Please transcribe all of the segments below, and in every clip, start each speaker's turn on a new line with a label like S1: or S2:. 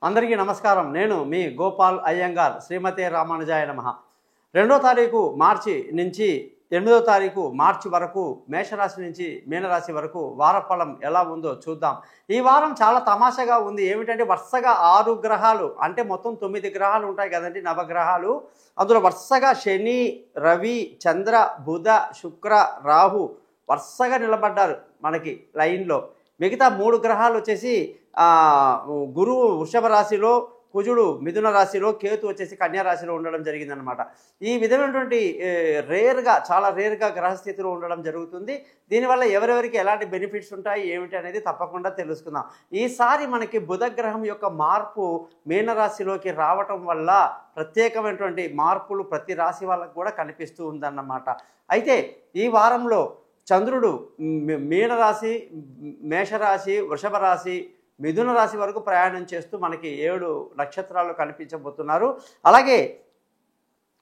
S1: అందరికీ నమస్కారం. నేను మీ గోపాల్ అయ్యంగార్. శ్రీమతే రామానుజాయ నమః. 2వ తారీఖు మార్చి నుంచి 8వ తారీఖు మార్చి వరకు మేషరాశి నుంచి మీనరాశి వరకు వారఫలం ఎలా ఉందో చూద్దాం. ఈ వారం చాలా తమాషాగా ఉంది. ఏమిటంటే వరుసగా 6 గ్రహాలు, అంటే మొత్తం 9 గ్రహాలు ఉంటాయి కదండి, నవగ్రహాలు. అందులో వరుసగా శని, రవి, చంద్ర, బుధ, శుక్ర, రాహు వరుసగా నిలబడ్డారు మనకి లైన్లో. మిగతా 3 గ్రహాలు వచ్చేసి గురువు వృషభ రాశిలో, కుజుడు మిథున రాశిలో, కేతు వచ్చేసి కన్యా రాశిలో ఉండడం జరిగిందనమాట. ఈ విధమైనటువంటి చాలా రేర్గా గ్రహస్థితిలో ఉండడం జరుగుతుంది. దీనివల్ల ఎవరెవరికి ఎలాంటి బెనిఫిట్స్ ఉంటాయి ఏమిటి అనేది తప్పకుండా తెలుసుకుందాం. ఈసారి మనకి బుధ గ్రహం యొక్క మార్పు మీనరాశిలోకి రావటం వల్ల ప్రత్యేకమైనటువంటి మార్పులు ప్రతి రాశి వాళ్ళకు కూడా కనిపిస్తూ ఉందన్నమాట. అయితే ఈ వారంలో చంద్రుడు మీనరాశి, మేషరాశి, వృషభ రాశి, మిథున రాశి వరకు ప్రయాణం చేస్తూ మనకి 7 నక్షత్రాలు కనిపించబోతున్నారు. అలాగే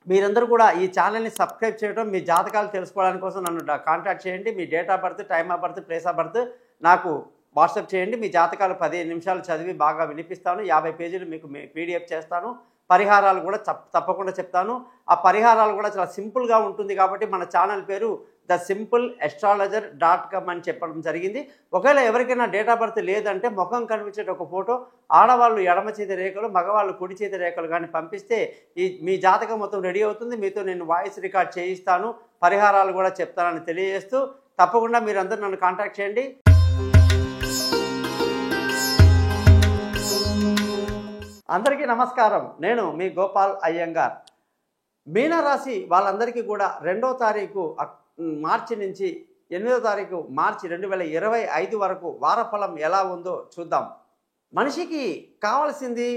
S1: మీరందరూ కూడా ఈ ఛానల్ని సబ్స్క్రైబ్ చేయడం, మీ జాతకాలు తెలుసుకోవడానికి కోసం నన్ను కాంటాక్ట్ చేయండి. మీ date of birth, time of birth, place of birth నాకు వాట్సాప్ చేయండి. మీ జాతకాలు 15 నిమిషాలు చదివి బాగా వినిపిస్తాను. 50 పేజీలు మీకు పీడిఎఫ్ చేస్తాను. పరిహారాలు కూడా తప్పకుండా చెప్తాను. ఆ పరిహారాలు కూడా చాలా సింపుల్గా ఉంటుంది కాబట్టి మన ఛానల్ పేరు thesimpleastrologer.com అని చెప్పడం జరిగింది. ఒకవేళ ఎవరికైనా డేట్ ఆఫ్ బర్త్ లేదంటే ముఖం కనిపించే ఒక ఫోటో, ఆడవాళ్ళు ఎడమ చేతి రేఖలు, మగవాళ్ళు కుడి చేతి రేఖలు కానీ పంపిస్తే మీ జాతకం మొత్తం రెడీ అవుతుంది. మీతో నేను వాయిస్ రికార్డ్ చేయిస్తాను, పరిహారాలు కూడా చెప్తానని తెలియజేస్తూ తప్పకుండా మీరందరూ నన్ను కాంటాక్ట్ చేయండి. అందరికీ నమస్కారం. నేను మీ గోపాల్ అయ్యంగార్. మీనరాశి వాళ్ళందరికీ కూడా 2వ తారీఖు మార్చి నుంచి 8వ తారీఖు మార్చి 2025 వరకు వారఫలం ఎలా ఉందో చూద్దాం. మనిషికి కావలసింది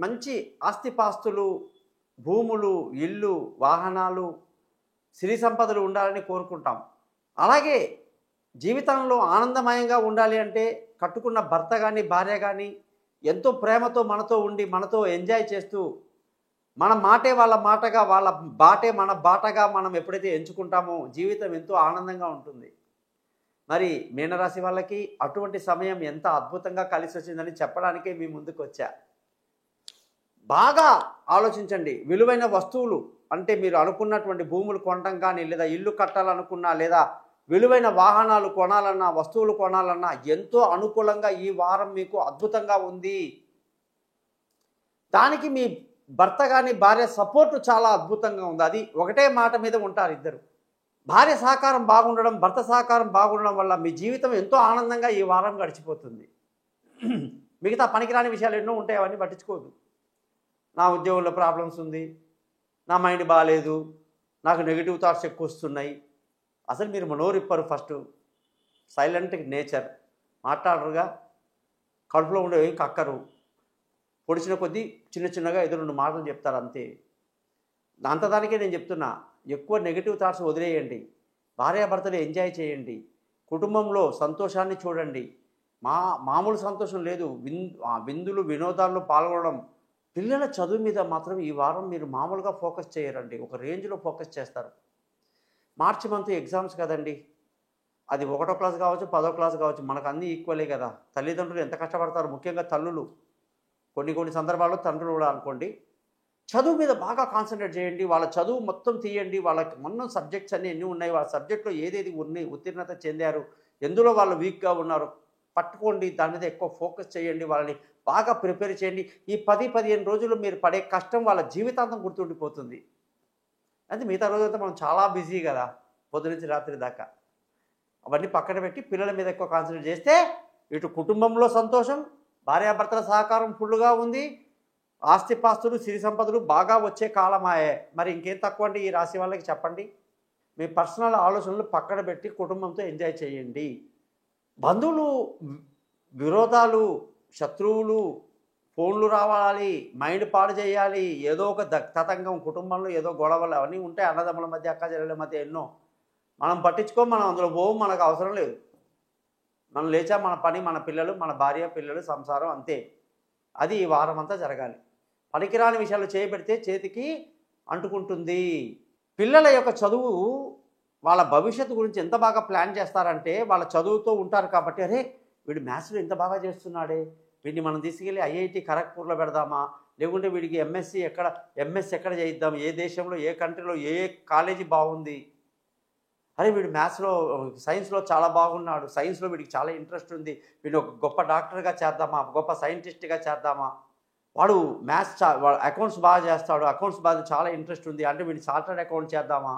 S1: మంచి ఆస్తిపాస్తులు, భూములు, ఇల్లు, వాహనాలు, సిరి సంపదలు ఉండాలని కోరుకుంటాం. అలాగే జీవితంలో ఆనందమయంగా ఉండాలి అంటే కట్టుకున్న భర్త కానీ భార్య కానీ ఎంతో ప్రేమతో మనతో ఉండి మనతో ఎంజాయ్ చేస్తూ మన మాటే వాళ్ళ మాటగా, వాళ్ళ బాటే మన బాటగా మనం ఎప్పుడైతే ఎంచుకుంటామో జీవితం ఎంతో ఆనందంగా ఉంటుంది. మరి మీనరాశి వాళ్ళకి అటువంటి సమయం ఎంత అద్భుతంగా కలిసి వచ్చిందని చెప్పడానికే మీ ముందుకు వచ్చా. బాగా ఆలోచించండి. విలువైన వస్తువులు అంటే మీరు అనుకున్నటువంటి భూములు కొనడం కానీ, లేదా ఇల్లు కట్టాలనుకున్నా, లేదా విలువైన వాహనాలు కొనాలన్నా, వస్తువులు కొనాలన్నా ఎంతో అనుకూలంగా ఈ వారం మీకు అద్భుతంగా ఉంది. దానికి మీ భర్త కానీ భార్య సపోర్టు చాలా అద్భుతంగా ఉంది. అది ఒకటే మాట మీద ఉంటారు ఇద్దరు. భార్య సహకారం బాగుండడం, భర్త సహకారం బాగుండడం వల్ల మీ జీవితం ఎంతో ఆనందంగా ఈ వారం గడిచిపోతుంది. మిగతా పనికిరాని విషయాలు ఎన్నో ఉంటాయి, అవన్నీ పట్టించుకోదు. నా ఉద్యోగంలో ప్రాబ్లమ్స్ ఉంది, నా మైండ్ బాగాలేదు, నాకు నెగిటివ్ థాట్స్ ఎక్కువ వస్తున్నాయి. అసలు మీరు నోరిప్పరు. ఫస్ట్ సైలెంట్ నేచర్, మాట్లాడరుగా, కడుపులో ఉండే ఏం కక్కరు, పొడిచిన కొద్దీ చిన్నగా ఏదో 2 మాటలు చెప్తారు అంతే. దానికే నేను చెప్తున్నా, ఎక్కువ నెగిటివ్ థాట్స్ వదిలేయండి. భార్యాభర్తలు ఎంజాయ్ చేయండి. కుటుంబంలో సంతోషాన్ని చూడండి. మామూలు సంతోషం లేదు, విందులు వినోదాల్లో పాల్గొనడం. పిల్లల చదువు మీద మాత్రం ఈ వారం మీరు మామూలుగా ఫోకస్ చేయరండి, ఒక రేంజ్లో ఫోకస్ చేస్తారు. మార్చి మంత్ ఎగ్జామ్స్ కదండి, అది 1వ క్లాస్ కావచ్చు, 10వ క్లాస్ కావచ్చు, మనకు అన్నీ ఈక్వలే కదా. తల్లిదండ్రులు ఎంత కష్టపడతారు, ముఖ్యంగా తల్లులు, కొన్ని సందర్భాల్లో తండ్రులు కూడా అనుకోండి. చదువు మీద బాగా కాన్సన్ట్రేట్ చేయండి. వాళ్ళ చదువు మొత్తం తీయండి. వాళ్ళకి మొన్న సబ్జెక్ట్స్ అన్నీ ఎన్ని ఉన్నాయి, వాళ్ళ సబ్జెక్ట్లో ఏదేది ఉత్తీర్ణత చెందారు, ఎందులో వాళ్ళు వీక్గా ఉన్నారు పట్టుకోండి. దాని మీద ఎక్కువ ఫోకస్ చేయండి. వాళ్ళని బాగా ప్రిపేర్ చేయండి. ఈ 10-15 రోజులు మీరు పడే కష్టం వాళ్ళ జీవితాంతం గుర్తుండిపోతుంది. అంటే మిగతా రోజంతా మనం చాలా బిజీ కదా, పొద్దునుంచి రాత్రి దాకా. అవన్నీ పక్కన పెట్టి పిల్లల మీద ఎక్కువ కాన్సన్ట్రేట్ చేస్తే ఇటు కుటుంబంలో సంతోషం, భార్యాభర్తల సహకారం ఫుల్గా ఉంది, ఆస్తిపాస్తులు, సిరి సంపదలు బాగా వచ్చే కాలమాయే. మరి ఇంకేం తక్కువ అండి ఈ రాశి వాళ్ళకి చెప్పండి. మీ పర్సనల్ ఆలోచనలు పక్కన పెట్టి కుటుంబంతో ఎంజాయ్ చేయండి. బంధువులు, విరోధాలు, శత్రువులు, ఫోన్లు రావాలి, మైండ్ పాడు చేయాలి, ఏదో ఒక తతంగం కుటుంబంలో, ఏదో గొడవలు అవన్నీ ఉంటాయి. అన్నదమ్ముల మధ్య, అక్క చెల్లెల మధ్య ఎన్నో. మనం పట్టించుకోం, మనం అందులో పోం, మనకు అవసరం లేదు. మనం లేచా మన పని, మన పిల్లలు, మన భార్య పిల్లలు, సంసారం అంతే. అది ఈ వారం అంతా జరగాలి. పనికిరాని విషయాలు చేయబెడితే చేతికి అంటుకుంటుంది. పిల్లల యొక్క చదువు, వాళ్ళ భవిష్యత్తు గురించి ఎంత బాగా ప్లాన్ చేస్తారంటే వాళ్ళ చదువుతో ఉంటారు కాబట్టి, అరే వీడు మ్యాథ్స్లో ఎంత బాగా చేస్తున్నాడే, వీడిని మనం తీసుకెళ్ళి ఐఐటి ఖరగ్పూర్లో పెడదామా, లేకుంటే వీడికి ఎంఎస్ ఎక్కడ చేయిద్దాం, ఏ దేశంలో ఏ కంట్రీలో ఏ కాలేజీ బాగుంది, అరే వీడు మ్యాథ్స్లో సైన్స్లో చాలా బాగున్నాడు, సైన్స్లో వీడికి చాలా ఇంట్రెస్ట్ ఉంది, వీడిని ఒక గొప్ప డాక్టర్గా చేద్దామా, గొప్ప సైంటిస్ట్గా చేద్దామా, వాడు వాడు అకౌంట్స్ బాగా చేస్తాడు, అకౌంట్స్ బాగా చాలా ఇంట్రెస్ట్ ఉంది అంటే వీడిని చార్టర్డ్ అకౌంట్ చేద్దామా.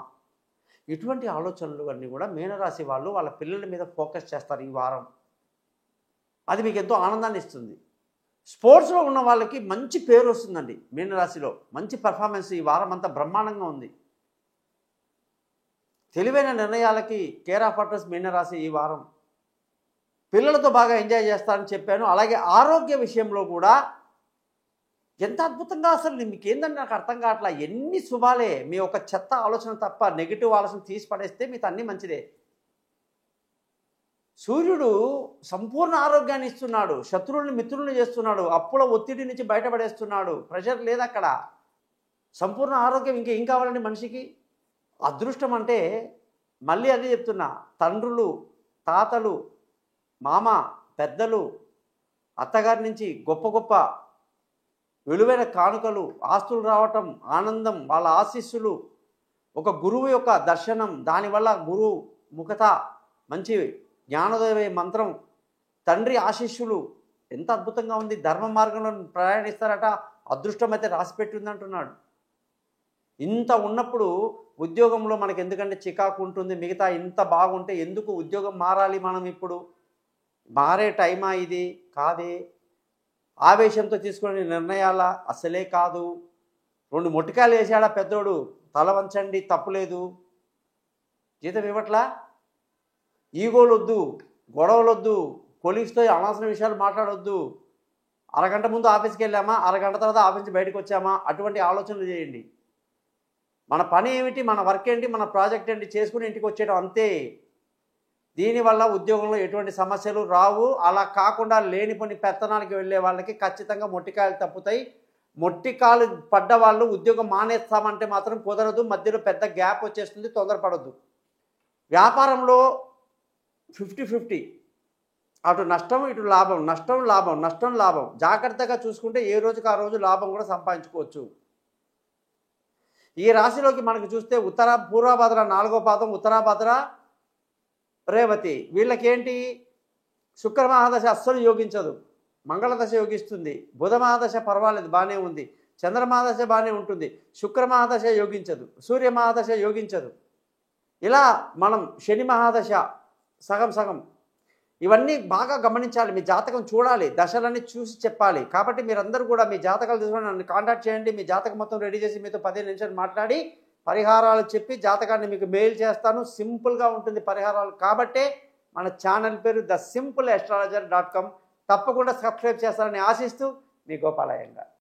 S1: ఇటువంటి ఆలోచనలు అన్నీ కూడా మీనరాశి వాళ్ళు వాళ్ళ పిల్లల మీద ఫోకస్ చేస్తారు ఈ వారం. అది మీకు ఎంతో ఆనందాన్ని ఇస్తుంది. స్పోర్ట్స్లో ఉన్న వాళ్ళకి మంచి పేరు వస్తుందండి. మీనరాశిలో మంచి పర్ఫార్మెన్స్ ఈ వారం అంతా బ్రహ్మాండంగా ఉంది. తెలివైన నిర్ణయాలకి కేర్ ఆఫ్ అడ్రస్ మీనరాశి ఈ వారం. పిల్లలతో బాగా ఎంజాయ్ చేస్తారని చెప్పాను. అలాగే ఆరోగ్య విషయంలో కూడా ఎంత అద్భుతంగా, అసలు మీకు ఏంటంటే నాకు అర్థం కావట్లా, ఎన్ని శుభాలే. మీ ఒక చెత్త ఆలోచన తప్ప నెగిటివ్ ఆలోచన తీసి పడేస్తే మీకు అన్నీ మంచిదే. సూర్యుడు సంపూర్ణ ఆరోగ్యాన్ని ఇస్తున్నాడు, శత్రువుల్ని మిత్రుల్ని చేస్తున్నాడు, అప్పుల ఒత్తిడి నుంచి బయటపడేస్తున్నాడు, ప్రెషర్ లేదు అక్కడ. సంపూర్ణ ఆరోగ్యం ఇంకేం కావాలండి మనిషికి? అదృష్టం అంటే మళ్ళీ అదే చెప్తున్నా, తండ్రులు, తాతలు, మామ, పెద్దలు, అత్తగారి నుంచి గొప్ప గొప్ప విలువైన కానుకలు, ఆస్తులు రావటం, ఆనందం, వాళ్ళ ఆశీస్సులు, ఒక గురువు యొక్క దర్శనం, దానివల్ల గురువు ముఖత మంచి జ్ఞానోదయ మంత్రం, తండ్రి ఆశీస్సులు, ఎంత అద్భుతంగా ఉంది. ధర్మ మార్గంలో ప్రయాణిస్తారట, అదృష్టం అయితే రాసిపెట్టి ఉందంటున్నాడు. ఇంత ఉన్నప్పుడు ఉద్యోగంలో మనకు ఎందుకంటే చికాకు ఉంటుంది, మిగతా ఇంత బాగుంటే ఎందుకు ఉద్యోగం మారాలి మనం? ఇప్పుడు మారే టైమా ఇది? కాదే. ఆవేశంతో తీసుకునే నిర్ణయాల అసలే కాదు. 2 మొట్టికాయలు వేసాడా పెద్దోడు, తల వంచండి తప్పులేదు, జీతం ఇవ్వట్లా. ఈగోలు వద్దు, గొడవలు వద్దు, కొలీగ్స్తో అనవసర విషయాలు మాట్లాడొద్దు. అరగంట ముందు ఆఫీస్కి వెళ్ళామా, అరగంట తర్వాత ఆఫీస్ నుంచి బయటకు వచ్చామా, అటువంటి ఆలోచనలు చేయండి. మన పని ఏమిటి, మన వర్క్ ఏంటి, మన ప్రాజెక్ట్ ఏంటి చేసుకుని ఇంటికి వచ్చేయడం అంతే. దీనివల్ల ఉద్యోగంలో ఎటువంటి సమస్యలు రావు. అలా కాకుండా లేనిపోని పెత్తనానికి వెళ్ళే వాళ్ళకి ఖచ్చితంగా మొట్టికాయలు తప్పుతాయి. మొట్టికాయలు పడ్డ వాళ్ళు ఉద్యోగం మానేస్తామంటే మాత్రం కుదరదు. మధ్యలో పెద్ద గ్యాప్ వచ్చేస్తుంది, తొందరపడద్దు. వ్యాపారంలో 50-50, అటు నష్టం ఇటు లాభం, నష్టం లాభం, నష్టం లాభం. జాగ్రత్తగా చూసుకుంటే ఏ రోజుకి ఆ రోజు లాభం కూడా సంపాదించుకోవచ్చు. ఈ రాశిలోకి మనకు చూస్తే పూర్వభద్ర 4వ పాదం, ఉత్తరాభద్ర, రేవతి. వీళ్ళకేంటి, శుక్ర మహాదశ అస్సలు యోగించదు, మంగళదశ యోగిస్తుంది. బుధ మహాదశ పర్వాలేదు, బాగానే ఉంది. చంద్ర మహాదశ బాగానే ఉంటుంది. శుక్ర మహాదశ యోగించదు, సూర్య మహాదశ యోగించదు. ఇలా మనం శని మహాదశ సగం సగం. ఇవన్నీ బాగా గమనించాలి, మీ జాతకం చూడాలి, దశలన్నీ చూసి చెప్పాలి. కాబట్టి మీరందరూ కూడా మీ జాతకాలు తీసుకొని నన్ను కాంటాక్ట్ చేయండి. మీ జాతకం మొత్తం రెడీ చేసి మీతో 15 నిమిషాలు మాట్లాడి పరిహారాలు చెప్పి జాతకాన్ని మీకు మెయిల్ చేస్తాను. సింపుల్గా ఉంటుంది పరిహారాలు. కాబట్టే మన ఛానల్ పేరు thesimpleastrologer.com. తప్పకుండా సబ్స్క్రైబ్ చేస్తారని ఆశిస్తూ మీ గోపాలయ్య గారు.